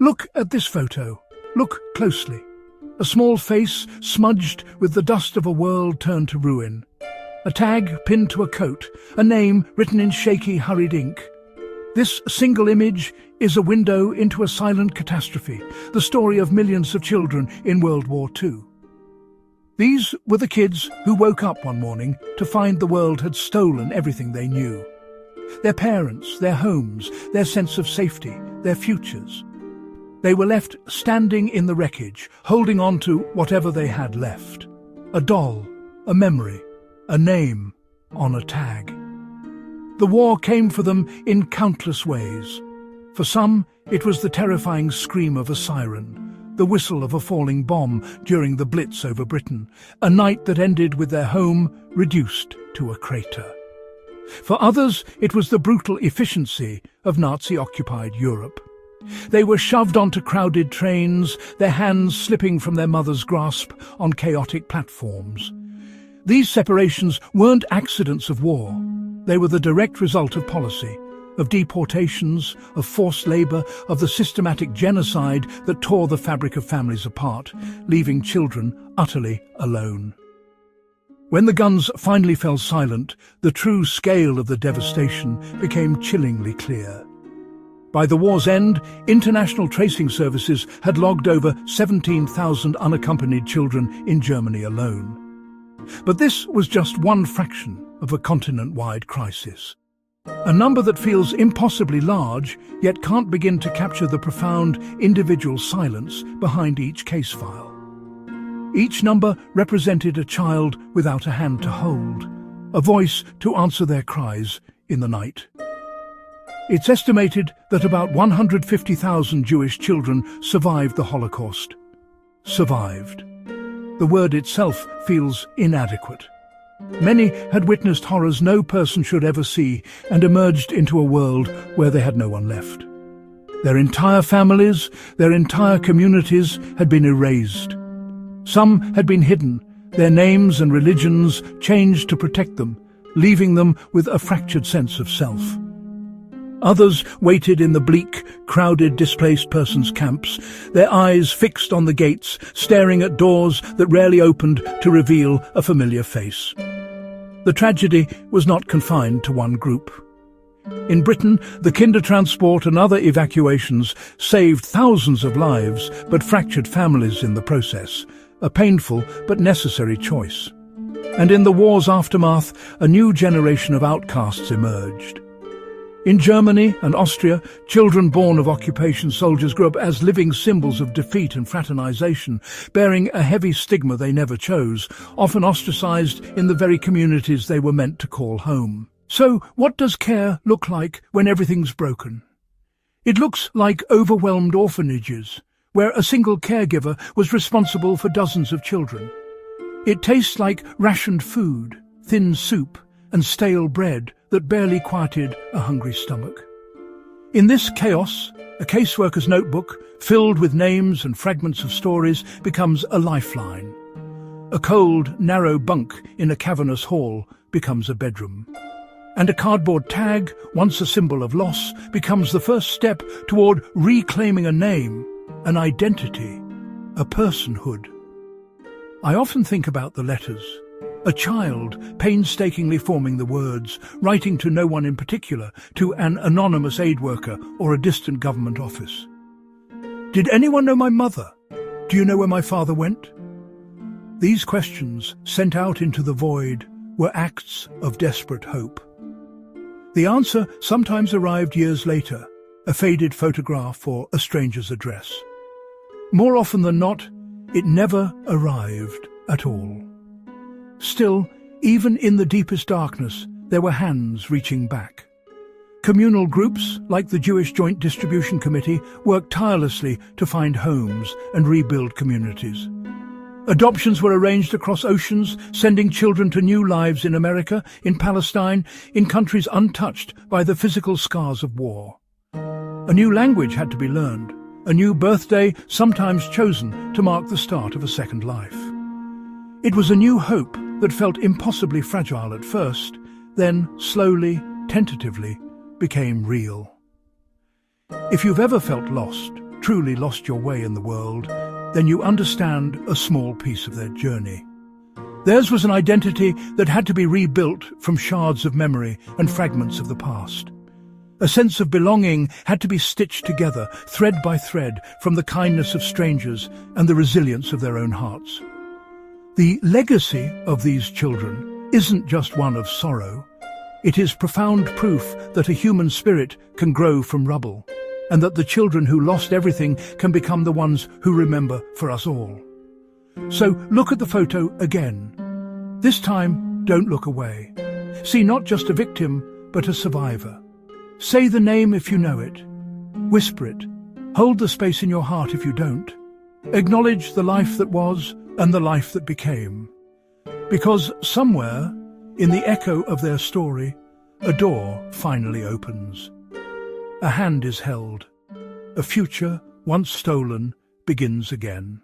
Look at this photo. Look closely. A small face smudged with the dust of a world turned to ruin. A tag pinned to a coat, a name written in shaky, hurried ink. This single image is a window into a silent catastrophe, the story of millions of children in World War II. These were the kids who woke up one morning to find the world had stolen everything they knew. Their parents, their homes, their sense of safety, their futures. They were left standing in the wreckage, holding on to whatever they had left. A doll, a memory, a name on a tag. The war came for them in countless ways. For some, it was the terrifying scream of a siren, the whistle of a falling bomb during the Blitz over Britain, a night that ended with their home reduced to a crater. For others, it was the brutal efficiency of Nazi-occupied Europe. They were shoved onto crowded trains, their hands slipping from their mother's grasp on chaotic platforms. These separations weren't accidents of war. They were the direct result of policy, of deportations, of forced labour, of the systematic genocide that tore the fabric of families apart, leaving children utterly alone. When the guns finally fell silent, the true scale of the devastation became chillingly clear. By the war's end, international tracing services had logged over 17,000 unaccompanied children in Germany alone. But this was just one fraction of a continent-wide crisis. A number that feels impossibly large, yet can't begin to capture the profound individual silence behind each case file. Each number represented a child without a hand to hold, a voice to answer their cries in the night. It's estimated that about 150,000 Jewish children survived the Holocaust. Survived. The word itself feels inadequate. Many had witnessed horrors no person should ever see and emerged into a world where they had no one left. Their entire families, their entire communities had been erased. Some had been hidden, their names and religions changed to protect them, leaving them with a fractured sense of self. Others waited in the bleak, crowded displaced persons camps, their eyes fixed on the gates, staring at doors that rarely opened to reveal a familiar face. The tragedy was not confined to one group. In Britain, the Kindertransport and other evacuations saved thousands of lives but fractured families in the process, a painful but necessary choice. And in the war's aftermath, a new generation of outcasts emerged. In Germany and Austria, children born of occupation soldiers grew up as living symbols of defeat and fraternization, bearing a heavy stigma they never chose, often ostracized in the very communities they were meant to call home. So, what does care look like when everything's broken? It looks like overwhelmed orphanages, where a single caregiver was responsible for dozens of children. It tastes like rationed food, thin soup, and stale bread that barely quieted a hungry stomach. In this chaos, a caseworker's notebook, filled with names and fragments of stories, becomes a lifeline. A cold, narrow bunk in a cavernous hall becomes a bedroom. And a cardboard tag, once a symbol of loss, becomes the first step toward reclaiming a name, an identity, a personhood. I often think about the letters. A child painstakingly forming the words, writing to no one in particular, to an anonymous aid worker or a distant government office. Did anyone know my mother? Do you know where my father went? These questions, sent out into the void, were acts of desperate hope. The answer sometimes arrived years later, a faded photograph or a stranger's address. More often than not, it never arrived at all. Still, even in the deepest darkness, there were hands reaching back. Communal groups, like the Jewish Joint Distribution Committee, worked tirelessly to find homes and rebuild communities. Adoptions were arranged across oceans, sending children to new lives in America, in Palestine, in countries untouched by the physical scars of war. A new language had to be learned, a new birthday sometimes chosen to mark the start of a second life. It was a new hope that felt impossibly fragile at first, then slowly, tentatively, became real. If you've ever felt lost, truly lost your way in the world, then you understand a small piece of their journey. Theirs was an identity that had to be rebuilt from shards of memory and fragments of the past. A sense of belonging had to be stitched together, thread by thread, from the kindness of strangers and the resilience of their own hearts. The legacy of these children isn't just one of sorrow. It is profound proof that a human spirit can grow from rubble, and that the children who lost everything can become the ones who remember for us all. So look at the photo again. This time, don't look away. See not just a victim, but a survivor. Say the name if you know it. Whisper it. Hold the space in your heart if you don't. Acknowledge the life that was and the life that became. Because somewhere, in the echo of their story, a door finally opens. A hand is held. A future, once stolen, begins again.